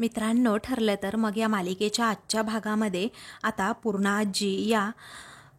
मित्रांनो, ठरलं तर मग या मालिकेच्या आजच्या भागामध्ये आता पूर्णा आजी या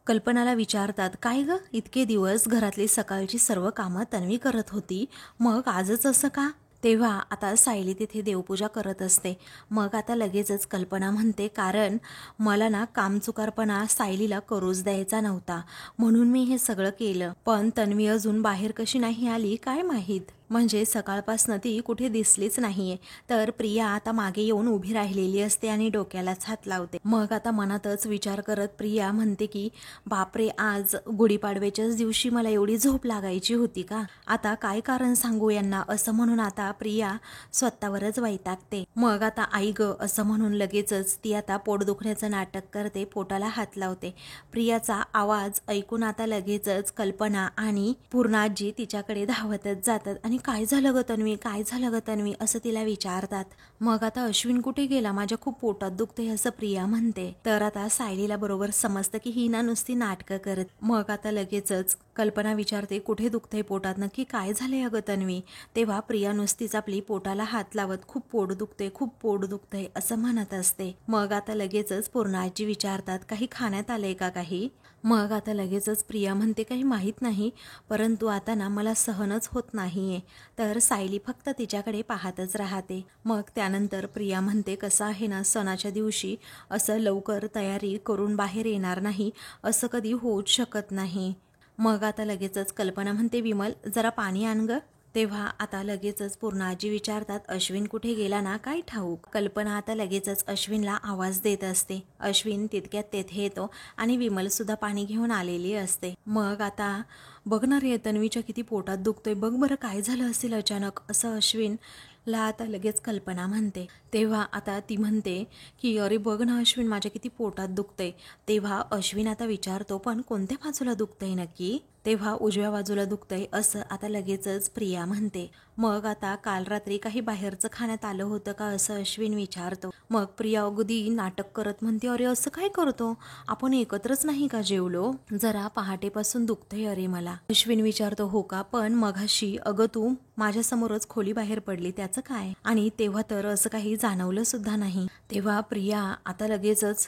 कल्पनाला विचारतात, काय ग इतके दिवस घरातली सकाळची सर्व कामं तन्वी करत होती, मग आजच असं का? तेव्हा आता सायली तिथे देवपूजा करत असते. मग आता लगेचच कल्पना म्हणते, कारण मला ना कामचुकारपणा सायलीला करूच द्यायचा नव्हता, म्हणून मी हे सगळं केलं. पण तन्वी अजून बाहेर कशी नाही आली काय माहीत, म्हणजे सकाळपासनं ती कुठे दिसलीच नाहीये. तर प्रिया आता मागे येऊन उभी राहिलेली असते आणि डोक्यालाच हात लावते. मग आता मनातच विचार करत प्रिया म्हणते की बापरे, आज गुढीपाडव्याच्याच दिवशी मला एवढी झोप लागायची होती का? आता काय कारण सांगू यांना, असं म्हणून आता प्रिया स्वतःवरच वैतागते. मग आता आई ग असं म्हणून लगेचच ती आता पोट दुखण्याचं नाटक करते, पोटाला हात लावते. प्रियाचा आवाज ऐकून आता लगेचच कल्पना आणि पूर्णाजी तिच्याकडे धावतच जातात आणि काय झालं ग तन्वी, काय झालं ग तन्वी असं तिला विचारतात. मग आता अश्विन कुठे गेला, माझ्या खूप पोटात दुखते असं प्रिया म्हणते. तर आता सायलीला बरोबर समजतं की ही ना नुसती नाटकं करत. मग आता लगेचच कल्पना विचारते, कुठे दुखतंय पोटात, नक्की काय झालंय अगं तन्वी? तेव्हा प्रिया नुसतीच आपली पोटाला हात लावत खूप पोट दुखते, खूप पोट दुखतंय असं म्हणत असते. मग आता लगेचच पूर्णाजी विचारतात, काही खाण्यात आलंय का काही? मग आता लगेचच प्रिया म्हणते, काही माहीत नाही, परंतु आता ना मला सहनच होत नाहीये. तर सायली फक्त तिच्याकडे पाहतच राहते. मग त्यानंतर प्रिया म्हणते, कसं आहे ना, सणाच्या दिवशी असं लवकर तयारी करून बाहेर येणार नाही असं कधी होऊच शकत नाही. मग आता लगेचच कल्पना म्हणते, विमल जरा पाणी आण ग. तेव्हा आता लगेचच पूर्णाजी विचारतात, अश्विन कुठे गेला ना काय ठाऊक? कल्पना आता लगेचच अश्विनला आवाज देत असते. अश्विन तितक्यात तेथे येतो आणि विमल सुद्धा पाणी घेऊन आलेली असते. मग आता बघणार आहे तन्वीच्या किती पोटात दुखतोय, बघ बरं काय झालं असेल अचानक असं अश्विनला आता लगेच कल्पना म्हणते. तेव्हा आता ती म्हणते की अरे बघ ना अश्विन, माझ्या किती पोटात दुखतंय. तेव्हा अश्विन आता विचारतो, पण कोणत्या बाजूला दुखतंय नक्की? तेव्हा उजव्या बाजूला दुखतंय असं आता लगेचच प्रिया म्हणते. मग आता काल रात्री काही बाहेरचं खाण्यात आलं होतं का असं अश्विन विचारतो. मग प्रिया अगदी नाटक करत म्हणते, अरे असं काय करतो, आपण एकत्रच नाही का जेवलो, जरा पहाटेपासून दुखतंय अरे मला. अश्विन विचारतो, हो का, पण मघाशी अगं तू माझ्यासमोरच खोली बाहेर पडली, त्याचं काय? आणि तेव्हा तर असं काही जाणवलं सुद्धा नाही. तेव्हा प्रिया आता लगेचच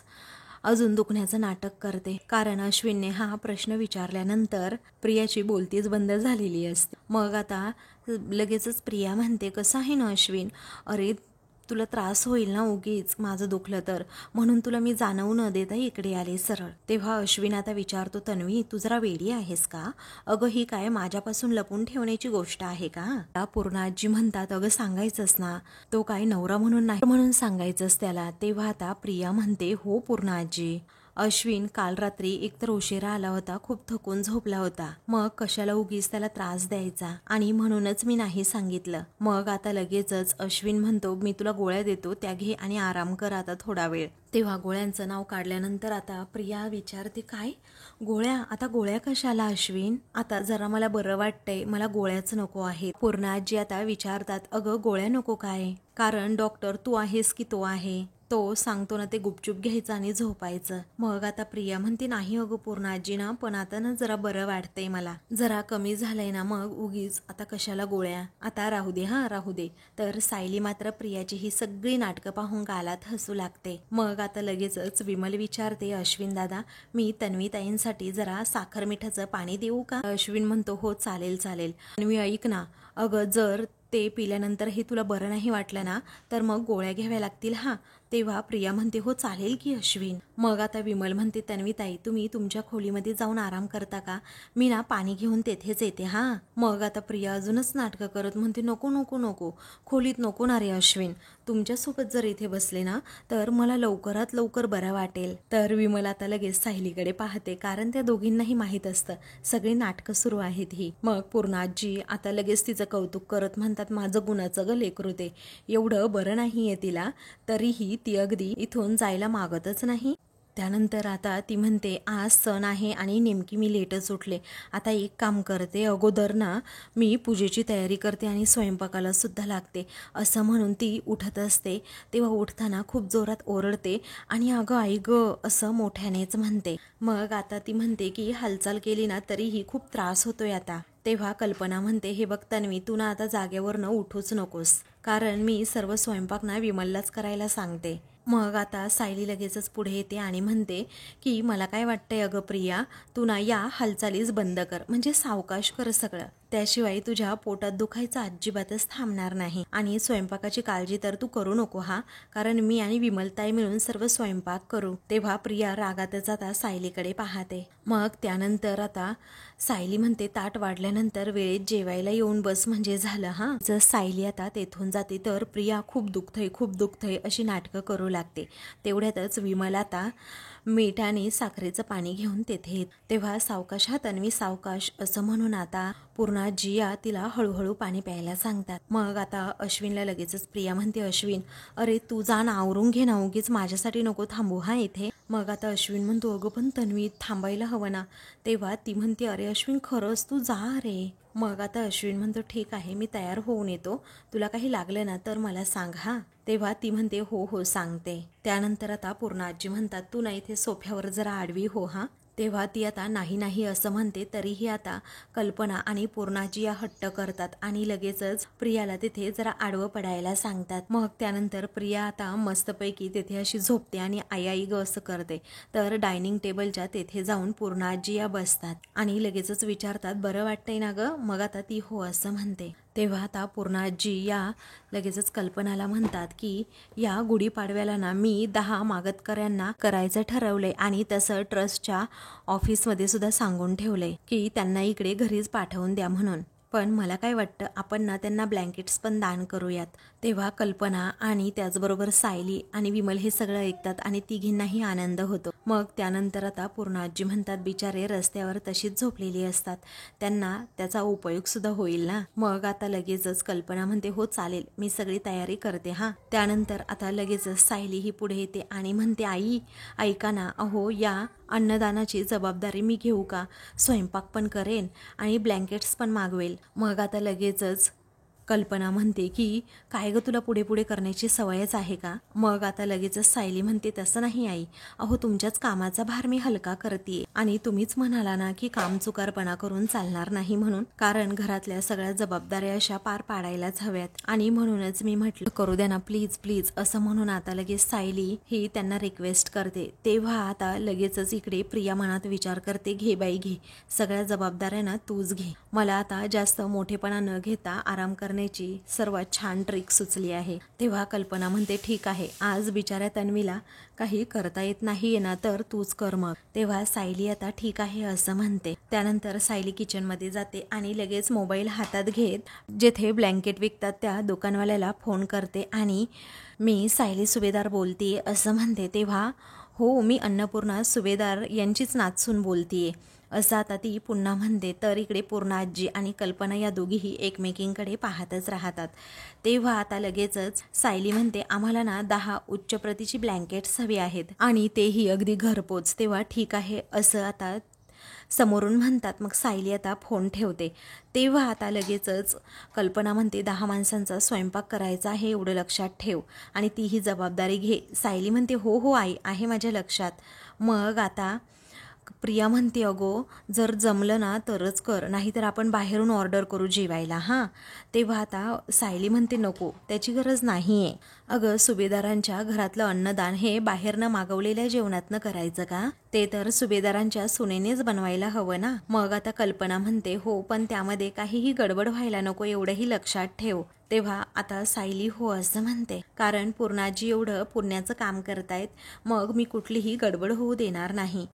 अजून दुखण्याचं नाटक करते, कारण अश्विनने हा प्रश्न विचारल्यानंतर प्रियाची बोलतीच बंद झालेली असते. मग आता लगेचच प्रिया म्हणते, कसं आहे ना अश्विन, अरे तुला त्रास होईल ना उगीच माझं दुखलं तर, म्हणून तुला मी जाणवू न देता इकडे आले सरळ. तेव्हा अश्विन आता विचारतो, तन्वी तू जरा वेडी आहेस का? अगं ही काय माझ्यापासून लपून ठेवण्याची गोष्ट आहे का? पूर्णाजी म्हणतात, अगं सांगायचंच ना, तो काय नवरा म्हणून नाही म्हणून सांगायचंच त्याला. तेव्हा आता प्रिया म्हणते, हो पूर्णाजी, अश्विन काल रात्री एकतर उशिरा आला होता, खूप थकून झोपला होता, मग कशाला उगीच त्याला त्रास द्यायचा, आणि म्हणूनच मी नाही सांगितलं. मग आता लगेचच अश्विन म्हणतो, मी तुला गोळ्या देतो त्या घे आणि आराम कर आता थोडा वेळ. तेव्हा गोळ्यांचं नाव काढल्यानंतर आता प्रिया विचारते, काय गोळ्या, आता गोळ्या कशाला अश्विन? आता जरा मला बरं वाटतंय, मला गोळ्याच नको आहे. पूर्णाजी आता विचारतात, अगं गोळ्या नको काय, कारण डॉक्टर तू आहेस की तो आहे, तो सांगतो ना ते गुपचूप घ्यायचं आणि झोपायचं. मग आता प्रिया म्हणते, नाही अगं पूर्णाजी ना, पण आता ना जरा बरं वाटतंय, मला जरा कमी झालंय ना, मग उगीच आता कशाला गोळ्या, आता राहू दे, हा राहू दे. तर सायली मात्र प्रियाची ही सगळी नाटकं पाहून गालात हसू लागते. मग आता लगेचच विमल विचारते, अश्विन दादा मी तन्वीताईंसाठी जरा साखर मिठाचं पाणी देऊ का? अश्विन म्हणतो, हो चालेल चालेल. तन्वी ऐक ना, अगं जर ते पिल्यानंतर हे तुला बरं नाही वाटलं ना, तर मग गोळ्या घ्याव्या लागतील हा. तेव्हा प्रिया म्हणते, हो चालेल की अश्विन. मग आता विमल म्हणते, तन्वीताई तुम्ही तुमच्या खोलीमध्ये जाऊन आराम करता का, मी ना पाणी घेऊन तेथेच येते हा. मग आता प्रिया अजूनच नाटकं करत म्हणते, नको नको नको, खोलीत नको ना रे अश्विन, तुमच्यासोबत जर इथे बसले ना तर मला लवकरात लवकर बरं वाटेल. तर विमल आता लगेच सायलीकडे पाहते, कारण त्या दोघींनाही माहीत असतं सगळी नाटकं सुरू आहेत ही. मग पूर्णाजी आता लगेच तिचं कौतुक करत म्हणतात, माझं गुणाचं ग लेकरू ते, एवढं बरं नाहीये तिला, तरीही ती अगदी इथून जायला मागतच नाही. त्यानंतर आता ती म्हणते, आज सण आहे आणि नेमकी मी लेटच उठले, आता एक काम करते, अगोदर ना मी पूजेची तयारी करते आणि स्वयंपाकाला सुद्धा लागते असं म्हणून ती उठत असते. तेव्हा उठताना खूप जोरात ओरडते आणि अगं आई ग असं मोठ्यानेच म्हणते. मग आता ती म्हणते की हालचाल केली ना तरीही खूप त्रास होतोय आता. तेव्हा कल्पना म्हणते, हे बघ तन्वी तू ना आता जागेवर न उठूच नकोस, कारण मी सर्व स्वयंपाक ना विमललाच करायला सांगते. मग आता सायली लगेचच पुढे येते आणि म्हणते की मला काय वाटतंय अगं प्रिया, तू ना या हालचालीच बंद कर, म्हणजे सावकाश कर सगळं, त्याशिवाय तुझ्या पोटात दुखायचं अजिबातच थांबणार नाही. आणि स्वयंपाकाची काळजी तर तू करू नको हा, कारण मी आणि विमलताई मिळून सर्व स्वयंपाक करू. तेव्हा प्रिया रागातच आता सायलीकडे पाहते. मग त्यानंतर आता सायली म्हणते ताट वाढल्यानंतर वेळेत जेवायला येऊन बस म्हणजे झालं हा. जर सायली आता तेथून जाते तर प्रिया खूप दुखतंय अशी नाटकं करू लागते. तेवढ्यातच विमल आता मीठ आणि साखरेचं पाणी घेऊन तेथे येत. तेव्हा सावकाश हा तन्वी सावकाश असं म्हणून आता पूर्ण जिया तिला हळूहळू पाणी प्यायला सांगतात. मग आता अश्विनला लगेचच प्रिया म्हणते अश्विन अरे तू जा ना, आवरून घे ना, उगीच माझ्यासाठी नको थांबू हा इथे. मग आता अश्विन म्हणतो अगं पण तन्वी थांबायला हवं ना. तेव्हा ती म्हणते अरे अश्विन खरंच तू जा रे. मग आता अश्विन म्हणतो ठीक आहे मी तयार होऊन येतो, तुला काही लागलं ना तर मला सांग हा. तेव्हा ती म्हणते हो सांगते. त्यानंतर आता पूर्ण आजी म्हणतात तू ना इथे सोफ्यावर जरा आडवी हो हा. तेव्हा ती आता नाही असं म्हणते. तरीही आता कल्पना आणि पूर्णाजी या हट्ट करतात आणि लगेचच प्रियाला तिथे जरा आडवं पडायला सांगतात. मग त्यानंतर प्रिया आता मस्तपैकी तिथे अशी झोपते आणि आई ग असं करते. तर डायनिंग टेबलच्या तेथे जाऊन पूर्णाजी या बसतात आणि लगेचच विचारतात बरं वाटतंय ना ग. मग आता ती हो असं म्हणते. तेव्हा आता पूर्णाजी या लगेचच कल्पनाला म्हणतात की या गुढीपाडव्याला ना मी 10 मागतकऱ्यांना करायचं ठरवलंय आणि तसं ट्रस्टच्या ऑफिसमध्ये सुद्धा सांगून ठेवलंय की त्यांना इकडे घरीच पाठवून द्या म्हणून. पण मला काय वाटतं आपण ना त्यांना ब्लँकेट्स पण दान करूयात. तेव्हा कल्पना आणि त्याचबरोबर सायली आणि विमल हे सगळं ऐकतात आणि तिघींनाही आनंद होतो. मग त्यानंतर आता पूर्णाजी म्हणतात बिचारे रस्त्यावर तशीच झोपलेली असतात, त्यांना त्याचा उपयोग सुद्धा होईल ना. मग आता लगेचच कल्पना म्हणते हो चालेल मी सगळी तयारी करते हा. त्यानंतर आता लगेचच सायली ही पुढे येते आणि म्हणते आई ऐका ना, अहो या अन्नदानाची जबाबदारी मी घेऊ का, स्वयंपाक पण करेन आणि ब्लँकेट्स पण मागवेल. मग आता लगेचच कल्पना म्हणते की काय ग तुला पुढे करण्याची सवयच आहे का. मग आता लगेचच सायली म्हणते तसं नाही आई, अहो तुमच्याच कामाचा भार मी हलका करते आणि तुम्हीच म्हणाला ना की काम चुकारपणा करून चालणार नाही म्हणून, कारण घरातल्या सगळ्या जबाबदाऱ्या अशा पार पाडायलाच हव्यात आणि म्हणूनच मी म्हटलं करू द्या ना प्लीज असं म्हणून आता लगेच सायली ही त्यांना रिक्वेस्ट करते. तेव्हा आता लगेचच इकडे प्रिया मनात विचार करते घे बाई घे, सगळ्या जबाबदाऱ्या ना तूच घे, मला आता जास्त मोठेपणा न घेता आराम करण्याची सर्वात छान ट्रिक सुचली आहे. तेव्हा कल्पना म्हणते ठीक आहे, आज बिचाऱ्या तन्वीला काही करता येत नाहीये ना तर तूच कर मग. तेव्हा सायली आता ठीक आहे असं म्हणते. त्यानंतर सायली किचनमध्ये जाते आणि लगेच मोबाईल हातात घेत जेथे ब्लँकेट विकतात त्या दुकानवाल्याला फोन करते आणि मी सायली सुभेदार बोलतीये असं म्हणते. तेव्हा हो मी अन्नपूर्णा सुभेदार यांचीच नाचसून बोलतीये असं आता ती पुन्हा म्हणते. तर इकडे पूर्णा आजी आणि कल्पना या दोघीही एकमेकींकडे पाहतच राहतात. तेव्हा आता लगेचच सायली म्हणते आम्हाला ना 10 उच्च प्रतीची ब्लँकेट्स हवी आहेत आणि तेही अगदी घरपोच. तेव्हा ठीक आहे असं आता समोरून म्हणतात. मग सायली आता फोन ठेवते. तेव्हा आता लगेचच कल्पना म्हणते 10 माणसांचा स्वयंपाक करायचा आहे एवढं लक्षात ठेव आणि ती ही जबाबदारी घे. सायली म्हणते हो आई आहे माझ्या लक्षात. मग आता प्रिया म्हणते अगो जर जमलं ना तरच कर, नाहीतर आपण बाहेरून ऑर्डर करू जेवायला हां. तेव्हा आता सायली म्हणते नको त्याची गरज नाही आहे. अगं सुभेदारांच्या घरातलं अन्नदान हे बाहेरनं मागवलेल्या जेवणातनं करायचं का, ते तर सुभेदारांच्या सुनेनेच बनवायला हवं ना. मग आता कल्पना म्हणते हो पण त्यामध्ये काहीही गडबड व्हायला नको एवढंही लक्षात ठेव. तेव्हा आता सायली हो असं म्हणते, कारण पूर्णाजी एवढं पुण्याचं काम करतायत मग मी कुठलीही गडबड होऊ देणार नाही.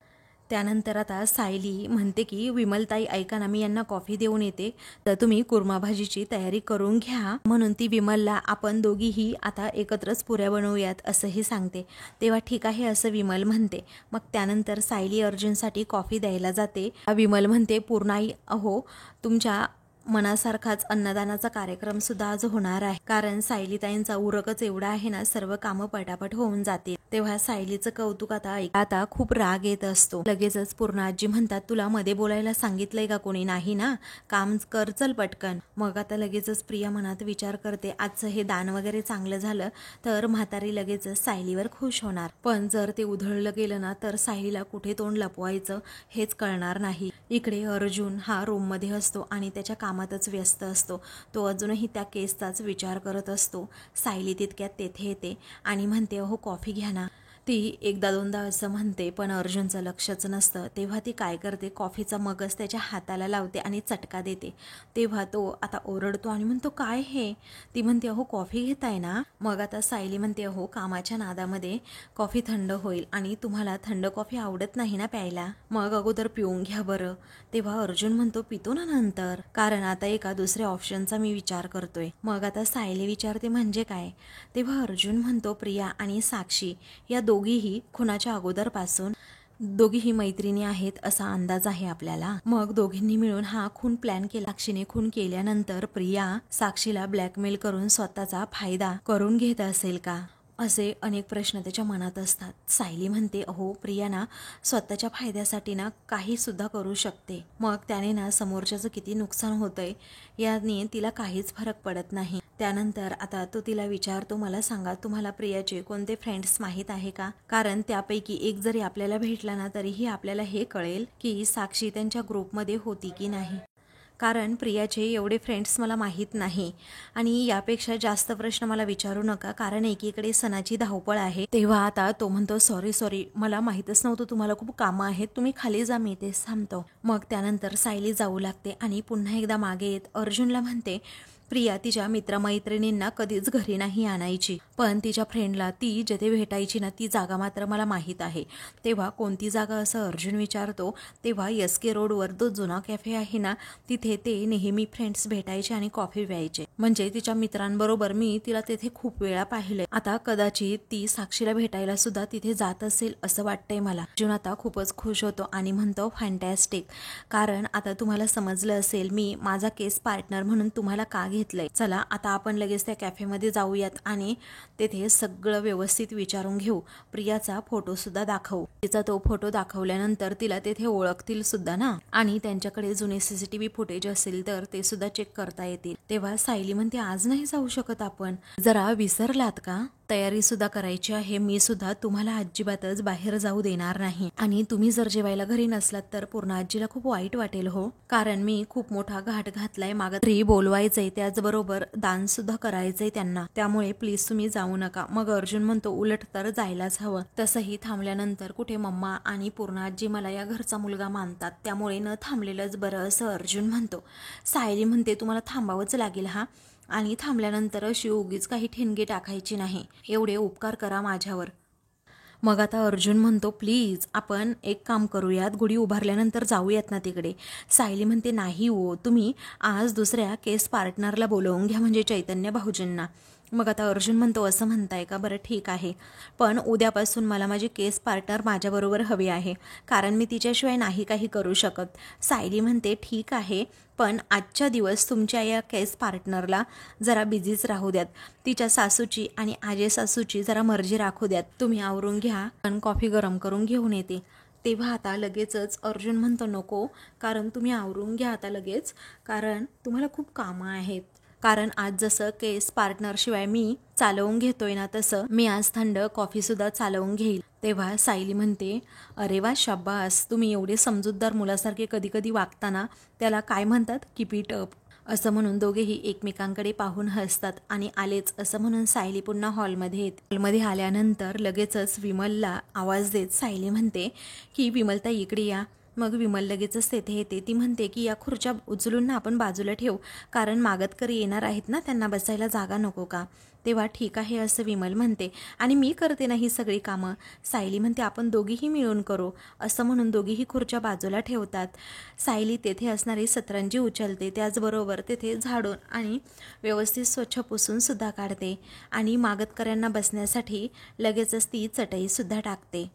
त्यानंतर आता सायली म्हणते की विमलताई ऐका ना मी यांना कॉफी देऊन येते, तर तुम्ही कुर्मा भाजीची तयारी करून घ्या. म्हणून ती विमलला आपण दोघीही आता एकत्रच पुऱ्या बनवूयात असंही सांगते. तेव्हा ठीक आहे असं विमल म्हणते. मग त्यानंतर सायली अर्जुनसाठी कॉफी द्यायला जाते. विमल म्हणते पूर्णाई अहो तुमच्या मनासारखाच अन्नदानाचा कार्यक्रम सुद्धा आज होणार आहे, कारण सायलीताईंचा उरकच एवढा आहे ना सर्व कामं पटापट होऊन जातील. तेव्हा सायलीचं कौतुक आता खूप राग येत असतो. लगेचच पूर्णाजी म्हणतात तुला मध्ये बोलायला सांगितलंय का कोणी, नाही ना, काम कर चल पटकन. मग आता लगेचच प्रिया मनात विचार करते आजचं हे दान वगैरे चांगलं झालं तर म्हातारी लगेचच सायलीवर खुश होणार, पण जर ते उधळलं गेलं ना तर सायलीला कुठे तोंड लपवायचं हेच कळणार नाही. इकडे अर्जुन हा रूममध्ये असतो आणि त्याच्या कामातच व्यस्त असतो. तो अजूनही त्या केसचाच विचार करत असतो. सायली तितक्यात तेथे येते आणि म्हणते, हो कॉफी घ्या ना. ती एकदा दोनदा असं म्हणते, पण अर्जुनचं लक्षच नसतं. तेव्हा ती काय करते, कॉफीचा मगच त्याच्या हाताला लावते आणि चटका देते. तेव्हा तो आता ओरडतो आणि म्हणतो, काय हे? ती म्हणते, अहो कॉफी घेताय ना. मग आता सायली म्हणते, अहो कामाच्या नादामध्ये कॉफी थंड होईल आणि तुम्हाला थंड कॉफी आवडत नाही ना प्यायला, मग अगोदर पिऊन घ्या बरं. तेव्हा अर्जुन म्हणतो, पितो ना नंतर, कारण आता एका दुसऱ्या ऑप्शनचा मी विचार करतोय. मग आता सायली विचारते, म्हणजे काय? तेव्हा अर्जुन म्हणतो, प्रिया आणि साक्षी या दोघीही खुनाच्या अगोदरपासून दोघीही मैत्रिणी आहेत असा अंदाज आहे आपल्याला. मग दोघींनी मिळून हा खून प्लॅन केला. साक्षीने खून केल्यानंतर प्रिया साक्षीला ब्लॅकमेल करून स्वतःचा फायदा करून घेत असेल का, असे अनेक प्रश्न त्याच्या मनात असतात. सायली म्हणते, अहो प्रिया ना स्वतःच्या फायद्यासाठी ना काही सुद्धा करू शकते. मग त्याने ना समोरच्याचं किती नुकसान होतंय याने तिला काहीच फरक पडत नाही. त्यानंतर आता तो तिला विचारतो, मला सांगा तुम्हाला प्रियाचे कोणते फ्रेंड्स माहीत आहे का? कारण त्यापैकी एक जरी आपल्याला भेटला ना तरीही आपल्याला हे कळेल की साक्षी त्यांच्या ग्रुपमध्ये होती की नाही. कारण प्रियाचे एवढे फ्रेंड्स मला माहीत नाही आणि यापेक्षा जास्त प्रश्न मला विचारू नका, कारण एकीकडे सणाची धावपळ आहे. तेव्हा आता तो म्हणतो, सॉरी मला माहीतच नव्हतं, तुम्हाला खूप कामं आहेत, तुम्ही खाली जा, मी तेच थांबतो. मग त्यानंतर सायली जाऊ लागते आणि पुन्हा एकदा मागे येत अर्जुनला म्हणते, प्रिया तिच्या मित्रमैत्रिणींना कधीच घरी नाही आणायची, पण तिच्या फ्रेंडला ती जिथे भेटायची ना ती जागा मात्र मला माहीत आहे. तेव्हा कोणती जागा असं अर्जुन विचारतो. तेव्हा SK रोडवर जो जुना कॅफे आहे ना तिथे ते नेहमी फ्रेंड्स भेटायचे आणि कॉफी प्यायचे. म्हणजे तिच्या मित्रांबरोबर मी तिला तेथे खूप वेळा पाहिले. आता कदाचित ती साक्षीला भेटायला सुद्धा तिथे जात असेल असं वाटतंय मला. अर्जुन आता खूपच खुश होतो आणि म्हणतो, फॅन्टॅस्टिक, कारण आता तुम्हाला समजलं असेल मी माझा केस पार्टनर म्हणून तुम्हाला का घेतलंय. चला आता आपण लगेच त्या कॅफेमध्ये जाऊयात आणि तेथे सगळं व्यवस्थित विचारून घेऊ. प्रियाचा फोटो सुद्धा दाखवू. तिचा तो फोटो दाखवल्यानंतर तिला तेथे ओळखतील सुद्धा ना, आणि त्यांच्याकडे जुने CCTV फुटेज असेल तर ते सुद्धा चेक करता येतील. तेव्हा सायली म्हणते, आज नाही जाऊ शकत आपण, जरा विसरलात का? तयारी सुद्धा करायची आहे, मी सुद्धा तुम्हाला अजिबातच बाहेर जाऊ देणार नाही आणि तुम्ही जर जेवायला घरी नसलात तर पूर्ण आजीला खूप वाईट वाटेल हो, कारण मी खूप मोठा घाट घातलाय. मागं बोलवायचंय, त्याचबरोबर दान सुद्धा करायचंय त्यांना, त्यामुळे प्लीज तुम्ही जाऊ नका. मग अर्जुन म्हणतो, उलट तर जायलाच हवं. तसंही थांबल्यानंतर कुठे मम्मा आणि पूर्ण आजी मला या घरचा मुलगा मानतात, त्यामुळे न थांबलेलंच बरं असं अर्जुन म्हणतो. सायली म्हणते, तुम्हाला थांबावंच लागेल हा, आणि थांबल्यानंतर अशी उगीच काही ठिणगी टाकायची नाही, एवढे उपकार करा माझ्यावर. मग आता अर्जुन म्हणतो, प्लीज आपण एक काम करूयात, गुढी उभारल्यानंतर जाऊयात ना तिकडे. सायली म्हणते, नाही हो, तुम्ही आज दुसऱ्या केस पार्टनरला बोलवून घ्या, म्हणजे चैतन्य भाऊजींना. मग आता अर्जुन म्हणतो, असं म्हणताय का? बरं ठीक आहे, पण उद्यापासून मला माझी केस पार्टनर माझ्याबरोबर हवी आहे, कारण मी तिच्याशिवाय नाही काही करू शकत. सायली म्हणते, ठीक आहे, पण आजच्या दिवस तुमच्या या केस पार्टनरला जरा बिझीच राहू द्यात. तिच्या सासूची आणि आजे सासूची जरा मर्जी राखू द्यात. तुम्ही आवरून घ्या, पण कॉफी गरम करून घेऊन येते. तेव्हा आता लगेचच अर्जुन म्हणतो, नको, कारण तुम्ही आवरून घ्या आता लगेच, कारण तुम्हाला खूप कामं आहेत. कारण आज जसं केस पार्टनरशिवाय मी चालवून घेतोय ना तसं मी आज थंड कॉफीसुद्धा चालवून घेईल. तेव्हा सायली म्हणते, अरे वा शाबास, तुम्ही एवढे समजूतदार मुलासारखे कधी कधी वागताना त्याला काय म्हणतात, कीप इट अप. असं म्हणून दोघेही एकमेकांकडे पाहून हसतात आणि आलेच असं म्हणून सायली पुन्हा हॉलमध्ये येते. हॉलमध्ये आल्यानंतर लगेचच विमलला आवाज देत सायली म्हणते की विमलताई इकडे या. मग विमल लगेचच तेथे येते. ती म्हणते की या खुर्च्या उचलून ना आपण बाजूला ठेवू, कारण मागतकरी येणार आहेत ना, त्यांना बसायला जागा नको का? तेव्हा ठीक आहे असं विमल म्हणते, आणि मी करते ना ही सगळी कामं. सायली म्हणते, आपण दोघीही मिळून करू. असं म्हणून दोघीही खुर्च्या बाजूला ठेवतात. सायली तेथे असणारी सतरंजी उचलते, त्याचबरोबर तेथे झाडून आणि व्यवस्थित स्वच्छ पुसून सुद्धा काढते आणि मागतकऱ्यांना बसण्यासाठी लगेचच ती चटईसुद्धा टाकते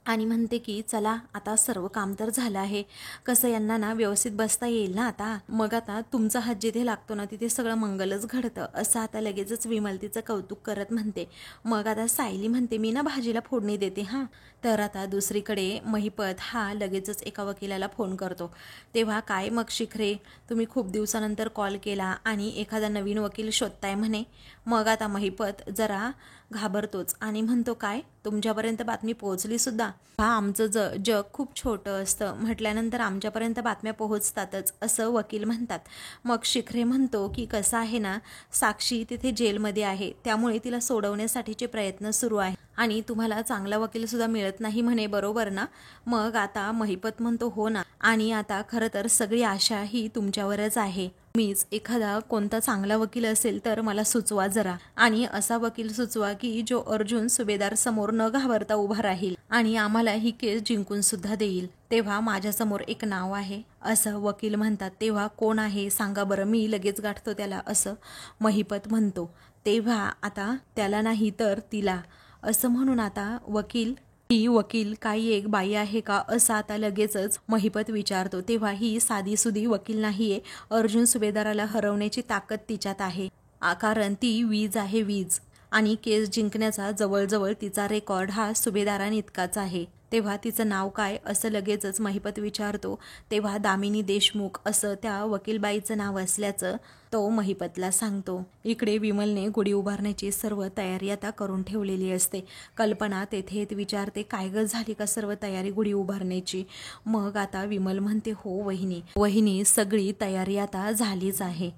आणि म्हणते की चला आता सर्व काम तर झालं आहे, कसं यांना ना व्यवस्थित बसता येईल ना आता. मग आता तुमचा हात जिथे लागतो ना तिथे सगळं मंगलच घडतं, असं आता लगेचच विमल तिचं कौतुक करत म्हणते. मग आता सायली म्हणते, मी ना भाजीला फोडणी देते हां. तर आता दुसरीकडे महिपत हा लगेचच एका वकिलाला फोन करतो. तेव्हा काय मग शिखरे, तुम्ही खूप दिवसानंतर कॉल केला आणि एखादा नवीन वकील शोधताय म्हणे. मग आता महिपत जरा घाबरतोच आणि म्हणतो, काय तुमच्यापर्यंत बातमी पोहोचली सुद्धा? हा, आमचं जग खूप छोटं असतं म्हटल्यानंतर आमच्यापर्यंत बातम्या पोहोचतातच, असं वकील म्हणतात. मग शिखरे म्हणतो की कसं आहे ना, साक्षी तिथे जेलमध्ये आहे, त्यामुळे तिला सोडवण्यासाठीचे प्रयत्न सुरू आहे आणि तुम्हाला चांगला वकील सुद्धा मिळत नाही म्हणे, बरोबर ना? मग आता महिपत म्हणतो, हो ना, आणि आता खरं तर सगळी आशा ही तुमच्यावरच आहे. मीच एखादा कोणता चांगला वकील असेल तर मला सुचवा जरा, आणि असा वकील सुचवा की जो अर्जुन सुभेदार समोर न घाबरता उभा राहील आणि आम्हाला ही केस जिंकून सुद्धा देईल. तेव्हा माझ्यासमोर एक नाव आहे, असं वकील म्हणतात. तेव्हा कोण आहे सांगा बरं, मी लगेच गाठतो त्याला, असं महिपत म्हणतो. तेव्हा आता त्याला नाही तर तिला, असं म्हणून आता ही वकील काही एक बाई आहे का, असं आता लगेचच महिपत विचारतो. तेव्हा ही साधीसुधी वकील नाहीये, अर्जुन सुभेदाराला हरवण्याची ताकद तिच्यात आहे. कारण ती वीज आहे, वीज, आणि केस जिंकण्याचा जवळजवळ तिचा रेकॉर्ड हा सुभेदारांइतकाच आहे. तेव्हा तिचं नाव काय, असं लगेचच महिपत विचारतो. तेव्हा दामिनी देशमुख असं त्या वकीलबाईचं नाव असल्याचं तो महिपतला सांगतो. इकडे विमलने गुढी उभारण्याची सर्व तयारी आता करून ठेवलेली असते. कल्पना तेथे विचारते, काय ग, झाली का सर्व तयारी गुढी उभारण्याची? मग आता विमल म्हणते, हो वहिनी सगळी तयारी आता झालीच आहे.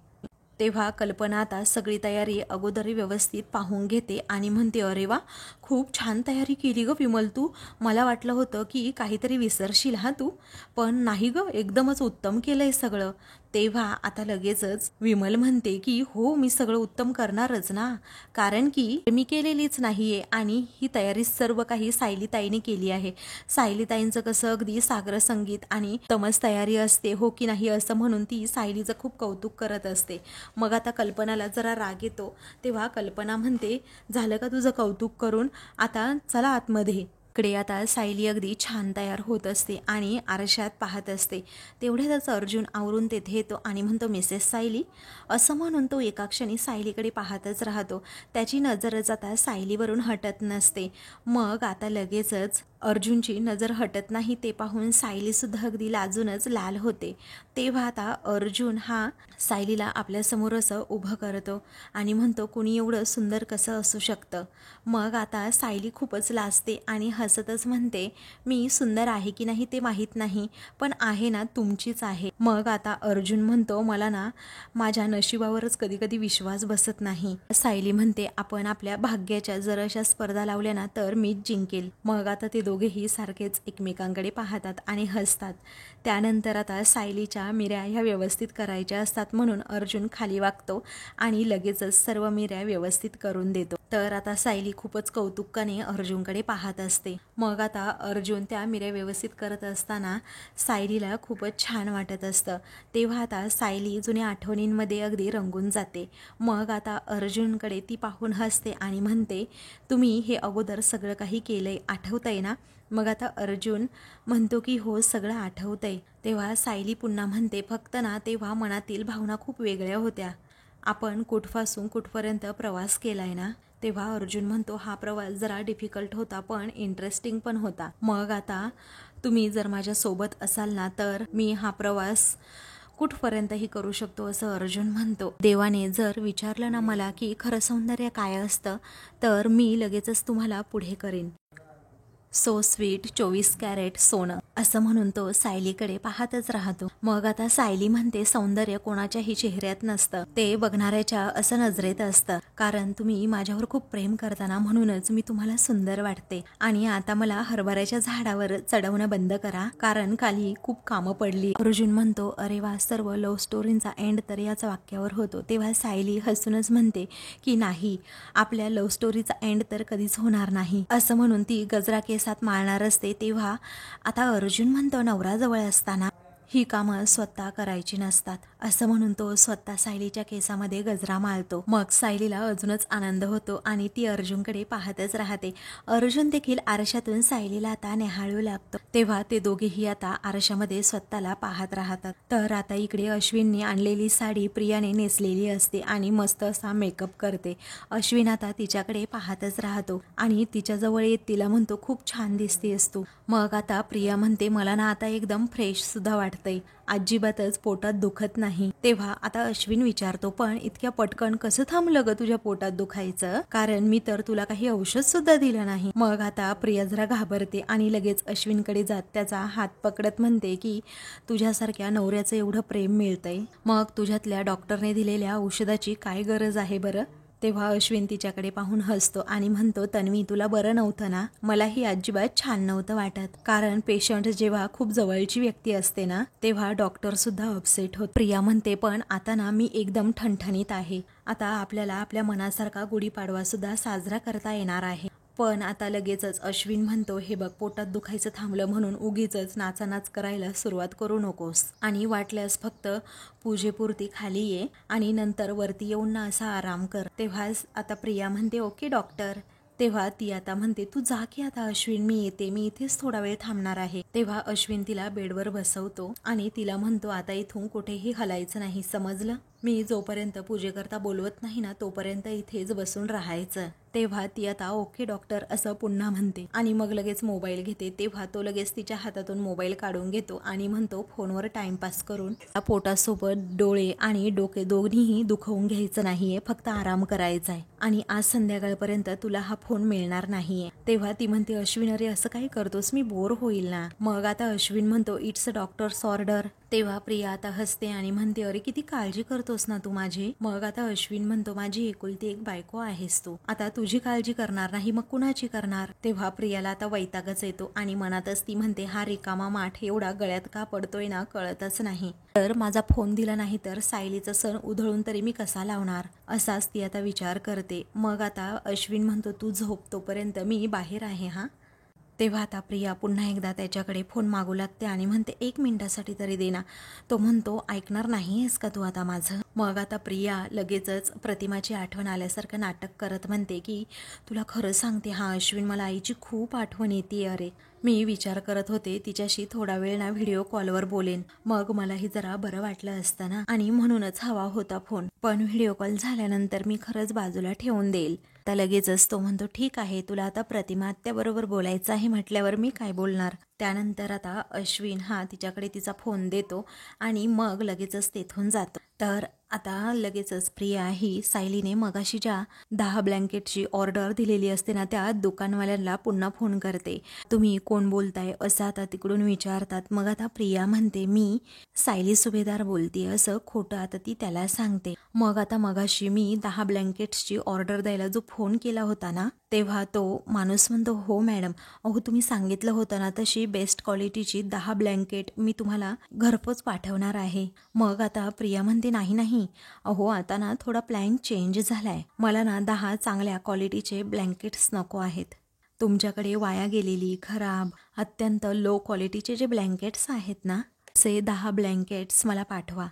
तेव्हा कल्पना आता सगळी तयारी अगोदर व्यवस्थित पाहून घेते आणि म्हणते, अरे वा, खूप छान तयारी केली ग विमल तू. मला वाटलं होतं की काहीतरी विसरशील हा तू, पण नाही ग, एकदमच उत्तम केलंय सगळं. तेव्हा आता लगेचच विमल म्हणते की हो, मी सगळं उत्तम करणारच ना, कारण की मी केलेलीच नाहीये आणि ही तयारी सर्व काही सायलीताईने केली आहे. सायलीताईंचं कसं अगदी सागर संगीत आणि तमस तयारी असते, हो की नाही, असं म्हणून ती सायलीचं खूप कौतुक करत असते. मग आता कल्पनाला जरा राग येतो. तेव्हा कल्पना म्हणते, झालं का तुझं कौतुक करून, आता चला आतमध्ये. इकडे आता सायली अगदी छान तयार होत असते आणि आरशात पाहत असते. तेवढ्यातच अर्जुन आवरून तेथे येतो आणि म्हणतो, मिसेस सायली, असं म्हणून तो एका क्षणी सायलीकडे पाहतच राहतो. त्याची नजरच आता सायलीवरून हटत नसते. मग आता लगेचच अर्जुनची नजर हटत नाही ते पाहून सायलीसुद्धा अगदी लाजूनच लाल होते. तेव्हा आता अर्जुन हा सायलीला आपल्यासमोर असं उभं करतो आणि म्हणतो, कुणी एवढं सुंदर कसं असू शकतं? मग आता सायली खूपच लाजते आणि हसतच म्हणते, मी सुंदर आहे की नाही ते माहीत नाही, पण आहे ना, तुमचीच आहे. मग आता अर्जुन म्हणतो, मला ना माझ्या नशिबावरच कधी कधी विश्वास बसत नाही. सायली म्हणते, आपण आपल्या भाग्याच्या जर अशा स्पर्धा लावल्या ना तर मीच जिंकेल. मग आता ते दोघेही सारखेच एकमेकांकडे पाहतात आणि हसतात. त्यानंतर आता सायलीच्या मिऱ्या ह्या व्यवस्थित करायच्या असतात म्हणून अर्जुन खाली वागतो आणि लगेचच सर्व मिऱ्या व्यवस्थित करून देतो. तर आता सायली खूपच कौतुकाने अर्जुनकडे पाहत असते. मग आता अर्जुन त्या मिऱ्या व्यवस्थित करत असताना सायलीला खूपच छान वाटत असतं. तेव्हा आता सायली जुन्या आठवणींमध्ये अगदी रंगून जाते. मग आता अर्जुनकडे ती पाहून हसते आणि म्हणते, तुम्ही हे अगोदर सगळं काही केलंय, आठवतंय ना? मग आता अर्जुन म्हणतो की हो, सगळं आठवतंय. तेव्हा सायली पुन्हा म्हणते, फक्त ना तेव्हा मनातील भावना खूप वेगळ्या होत्या. आपण कुठपासून कुठपर्यंत प्रवास केलाय ना? तेव्हा अर्जुन म्हणतो, हा प्रवास जरा डिफिकल्ट होता पण इंटरेस्टिंग पण होता. मग आता तुम्ही जर माझ्या सोबत असाल ना तर मी हा प्रवास कुठपर्यंतही करू शकतो, असं अर्जुन म्हणतो. देवाने जर विचारलं ना मला की खरं सौंदर्य काय असतं, तर मी लगेचच तुम्हाला पुढे करेन. सो स्वीट 24 कॅरेट सोनं, असं म्हणून तो सायलीकडे पाहतच राहतो. मग आता सायली म्हणते, सौंदर्य कोणाच्याही चेहऱ्यात नसतं, ते बघणाऱ्याच्या असं नजरेत असतं. कारण तुम्ही माझ्यावर खूप प्रेम करताना म्हणूनच मी तुम्हाला सुंदर वाटते. आणि आता मला हरभऱ्याच्या झाडावर चढवणं बंद करा, कारण खाली खूप कामं पडली. अर्जुन म्हणतो, अरे वा, सर्व लव्ह स्टोरींचा एंड तर याच वाक्यावर होतो. तेव्हा सायली हसूनच म्हणते की नाही, आपल्या लव्ह स्टोरीचा एंड तर कधीच होणार नाही, असं म्हणून ती गजरा केसात माळणार असते. तेव्हा आता अर्जुन म्हणतो, नवराजवळ असताना ही कामं स्वतः करायची नसतात, असं म्हणून तो स्वतः सायलीच्या केसामध्ये गजरा माळतो. मग सायलीला अजूनच आनंद होतो आणि ती अर्जुनकडे पाहतच राहते. अर्जुन देखील आरशातून सायलीला आता निहाळू लागतो. तेव्हा ते दोघेही आता आरशामध्ये स्वतःला पाहत राहतात. तर आता इकडे अश्विनने आणलेली साडी प्रियाने नेसलेली असते आणि मस्त असा मेकअप करते. अश्विन आता तिच्याकडे पाहतच राहतो आणि तिच्याजवळ येत तिला म्हणतो, खूप छान दिसतेस तू. मग आता प्रिया म्हणते, मला ना आता एकदम फ्रेश सुद्धा वाटतंय. अजिबातच पोटात दुखत नाही. तेव्हा आता अश्विन विचारतो, पण इतक्या पटकन कसं थांबलं ग तुझ्या पोटात दुखायचं? कारण मी तर तुला काही औषध सुद्धा दिलं नाही. मग आता प्रिया जरा घाबरते आणि लगेच अश्विनकडे जात त्याचा हात पकडत म्हणते की तुझ्यासारख्या नवऱ्याचं एवढं प्रेम मिळतंय, मग तुझ्यातल्या डॉक्टरने दिलेल्या औषधाची काय गरज आहे बरं? तेव्हा अश्विन तिच्याकडे पाहून हसतो आणि म्हणतो, तन्वी तुला बरं नव्हतं ना? मलाही अजिबात छान नव्हतं वाटत, कारण पेशंट जेव्हा खूप जवळची व्यक्ती असते ना तेव्हा डॉक्टर सुद्धा अपसेट होत. प्रिया म्हणते, पण आता ना मी एकदम ठणठणीत आहे. आता आपल्याला आपल्या मनासारखा गुढीपाडवा सुद्धा साजरा करता येणार आहे. पण आता लगेचच अश्विन म्हणतो, हे बघ पोटात दुखायचं थांबलं म्हणून उगीच नाचानाच करायला सुरुवात करू नकोस आणि वाटल्यास फक्त पूजेपुरती खाली ये आणि नंतर वरती येऊन ना असा आराम कर. तेव्हाच आता प्रिया म्हणते, ओके डॉक्टर. तेव्हा ती आता म्हणते, तू जा की आता अश्विन, मी येते, मी इथेच थोडा वेळ थांबणार आहे. तेव्हा अश्विन तिला बेडवर बसवतो आणि तिला म्हणतो, आता इथून कुठेही हलायचं नाही, समजलं? मी जोपर्यंत पूजेकरता बोलवत नाही ना तोपर्यंत इथेच बसून राहायचं. तेव्हा ती आता ओके डॉक्टर असं पुन्हा म्हणते आणि मग लगेच मोबाईल घेते. तेव्हा तो लगेच तिच्या हातातून मोबाईल काढून घेतो आणि म्हणतो, फोनवर टाइमपास करून पोटासोबत डोळे आणि डोके दोन्हीही दुखवून घ्यायचं नाहीये, फक्त आराम करायचा आहे आणि आज संध्याकाळपर्यंत तुला हा फोन मिळणार नाहीये. तेव्हा ती म्हणते, अश्विन अरे असं काय करतोस, मी बोर होईल ना. मग आता अश्विन म्हणतो, इट्स अ डॉक्टर्स ऑर्डर. तेव्हा प्रिया आता हसते आणि म्हणते, अरे किती काळजी करतोस ना तू माझी. मग आता अश्विन म्हणतो, माझी एकुलती एक बायको आहेस तू, आता तुझी काळजी करणार नाही मग कुणाची करणार? तेव्हा प्रियाला आता वैतागच येतो आणि मनातच ती म्हणते, हा रिकामा माठ एवढा गळ्यात का पडतोय ना कळतच नाही. तर माझा फोन दिला नाही तर सायलीचा सण उधळून तरी मी कसा लावणार, असाच ती आता विचार करते. मग आता अश्विन म्हणतो, तू झोप तोपर्यंत मी बाहेर आहे हा. तेव्हा आता प्रिया पुन्हा एकदा त्याच्याकडे फोन मागू लागते आणि म्हणते, 1 मिनिटासाठी तरी दे ना. तो म्हणतो, ऐकणार नाही आहेस का तू आता माझं? मग आता प्रिया लगेचच प्रतिमाची आठवण आल्यासारखं नाटक करत म्हणते की तुला खरं सांगते, हा अश्विन मला आईची खूप आठवण येते. अरे मी विचार करत होते तिच्याशी थोडा वेळ ना व्हिडिओ कॉलवर बोलेन, मग मलाही जरा बरं वाटलं असतं ना, आणि म्हणूनच हवा होता फोन, पण व्हिडिओ कॉल झाल्यानंतर मी खरंच बाजूला ठेवून देईल. आता लगेचच तो म्हणतो, ठीक आहे, तुला आता प्रतिमा आत्याबरोबर बोलायचं आहे म्हटल्यावर मी काय बोलणार. त्यानंतर आता अश्विन हा तिच्याकडे तिचा फोन देतो आणि मग लगेचच तेथून जातो. तर आता लगेचच प्रिया ही सायलीने मगाशी ज्या 10 ब्लँकेटची ऑर्डर दिलेली असते ना त्या दुकानवाल्यांना पुन्हा फोन करते. तुम्ही कोण बोलताय असं आता तिकडून विचारतात. मग आता प्रिया म्हणते, मी सायली सुभेदार बोलते, असं खोटं आता ती त्याला सांगते. मग आता मगाशी मी 10 ब्लँकेट्सची ऑर्डर द्यायला जो फोन केला होता ना तेव्हा तो माणूस म्हणतो, हो मॅडम, अहो तुम्ही सांगितलं होतं ना तशी बेस्ट क्वालिटीची 10 ब्लँकेट मी तुम्हाला घरपोच पाठवणार आहे. मग आता प्रिया म्हणते, नाही, अहो आता ना थोडा प्लॅन चेंज झालाय, मला ना 10 चांगल्या क्वालिटीचे ब्लँकेट्स नको आहेत. तुमच्याकडे वाया गेलेली, खराब, अत्यंत लो क्वालिटीचे जे ब्लँकेट्स आहेत ना असे 10 ब्लँकेट्स मला पाठवा.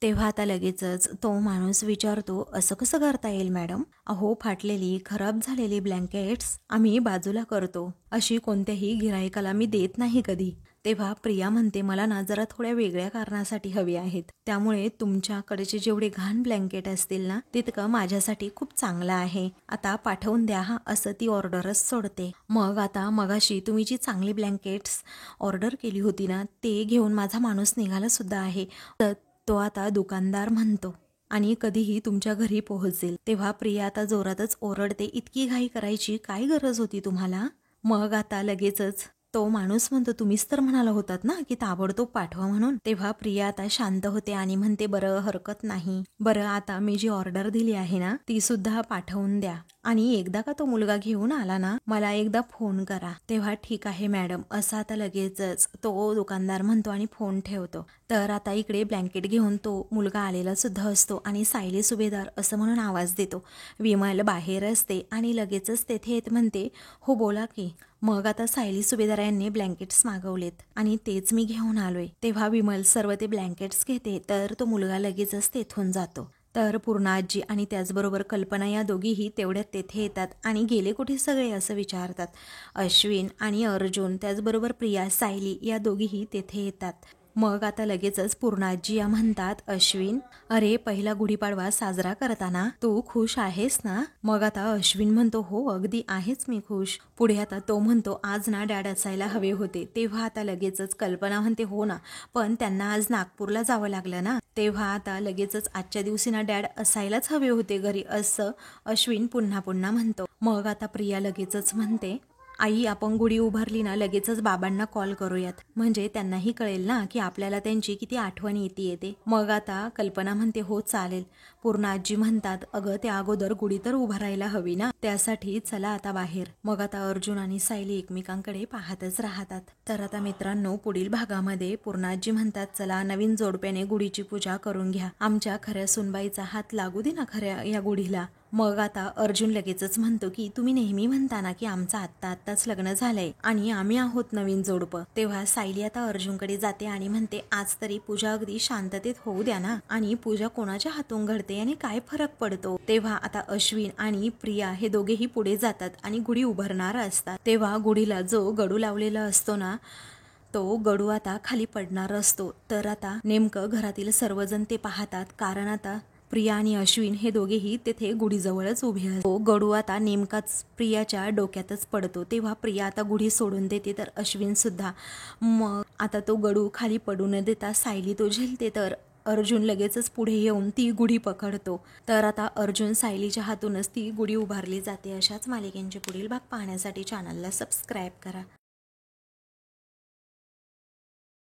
तेव्हा आता लगेचच तो माणूस विचारतो, असं कसं करता येईल मॅडम? अहो फाटलेली, खराब झालेली ब्लँकेट्स आम्ही बाजूला करतो, अशी कोणत्याही गिरायकाला मी देत नाही कधी. तेव्हा प्रिया म्हणते, मला ना जरा थोड्या वेगळ्या कारणासाठी हवी आहेत, त्यामुळे तुमच्याकडचे जेवढे घाण ब्लँकेट असतील ना तितकं माझ्यासाठी खूप चांगलं आहे, आता पाठवून द्या हा, असं ती ऑर्डरच सोडते. मग आता मगाशी तुम्ही जी चांगली ब्लँकेट्स ऑर्डर केली होती ना ते घेऊन माझा माणूस निघाला सुद्धा आहे, तर तो आता दुकानदार म्हणतो आणि कधीही तुमच्या घरी पोहोचेल. तेव्हा प्रिया आता जोरातच ओरडते, इतकी घाई करायची काय गरज होती तुम्हाला? मग आता लगेचच तो माणूस म्हणतो, तुम्हीच तर म्हणाला होतात ना की ताबडतोब पाठवा म्हणून. तेव्हा प्रिया आता शांत होते आणि म्हणते, बरं हरकत नाही, बरं आता मी जी ऑर्डर दिली आहे ना ती सुद्धा पाठवून द्या, आणि एकदा का तो मुलगा घेऊन आला ना मला एकदा फोन करा. तेव्हा ठीक आहे मॅडम, असं आता लगेचच तो दुकानदार म्हणतो आणि फोन ठेवतो. तर आता इकडे ब्लँकेट घेऊन तो मुलगा आलेला सुद्धा असतो आणि सायली सुभेदार असं म्हणून आवाज देतो. विमल बाहेर असते आणि लगेचच तेथे येत म्हणते, हो बोला की. मग आता सायली सुभेदार यांनी ब्लँकेट्स मागवलेत आणि तेच मी घेऊन आलोय. तेव्हा विमल सर्व ते ब्लँकेट्स घेते तर तो मुलगा लगेचच तेथून जातो. तर पूर्णा आजी आणि त्याचबरोबर कल्पना या दोघीही तेवढ्यात तेथे येतात आणि गेले कुठे सगळे असं विचारतात. अश्विन आणि अर्जुन त्याचबरोबर प्रिया, सायली या दोघीही तेथे येतात. मग आता लगेचच पूर्णाजी या म्हणतात, अश्विन अरे पहिला गुढीपाडवा साजरा करताना तू खुश आहेस ना? मग आता अश्विन म्हणतो, हो अगदी आहेच मी खुश. पुढे आता तो म्हणतो, आज ना डॅड असायला हवे होते. तेव्हा आता लगेचच कल्पना म्हणते, हो ना, पण त्यांना आज नागपूरला जावं लागलं ना. तेव्हा आता लगेचच आजच्या दिवशी ना डॅड असायलाच हवे होते घरी, असं अश्विन पुन्हा पुन्हा म्हणतो. मग आता प्रिया लगेचच म्हणते, आई आपण गुढी उभारली ना लगेचच बाबांना कॉल करूयात, म्हणजे त्यांनाही कळेल ना की आपल्याला त्यांची किती आठवण येते. मग आता कल्पना म्हणते, हो चालेल. पूर्णाजी म्हणतात, अगं त्या अगोदर गुढी तर उभारायला हवी ना, त्यासाठी चला आता बाहेर. मग आता अर्जुन आणि सायली एकमेकांकडे पाहतच राहतात. तर आता मित्रांनो, पुढील भागामध्ये पूर्णाजी म्हणतात, चला नवीन जोडप्याने गुढीची पूजा करून घ्या, आमच्या खऱ्या सुनबाईचा हात लागू दे ना खऱ्या या गुढीला. मग आता अर्जुन लगेचच म्हणतो की तुम्ही नेहमी म्हणता ना की आमचं आत्ताच लग्न झालंय आणि आम्ही आहोत नवीन जोडपं. तेव्हा सायली आता अर्जुनकडे जाते आणि म्हणते, आज तरी पूजा अगदी शांततेत होऊ द्या ना, आणि पूजा कोणाच्या हातून घडते आणि काय फरक पडतो. तेव्हा आता अश्विन आणि प्रिया हे दोघेही पुढे जातात आणि गुढी उभारणार असतात. तेव्हा गुढीला जो गडू लावलेला असतो ना, तो गडू आता खाली पडणार असतो. तर आता नेमकं घरातील सर्वजण ते पाहतात, कारण आता प्रिया आणि अश्विन हे दोघेही तेथे गुढीजवळच उभे असतो. गडू आता नेमकाच प्रियाच्या डोक्यातच पडतो. तेव्हा प्रिया आता गुढी सोडून देते, तर अश्विन सुद्धा. मग आता तो गडू खाली पडू न देता सायली तो झेलते, तर अर्जुन लगेचच पुढे येऊन ती गुढी पकडतो. तर आता अर्जुन सायलीच्या हातूनच ती गुढी उभारली जाते. अशाच मालिकेंचे पुढील भाग पाहण्यासाठी चॅनलला सबस्क्राईब करा.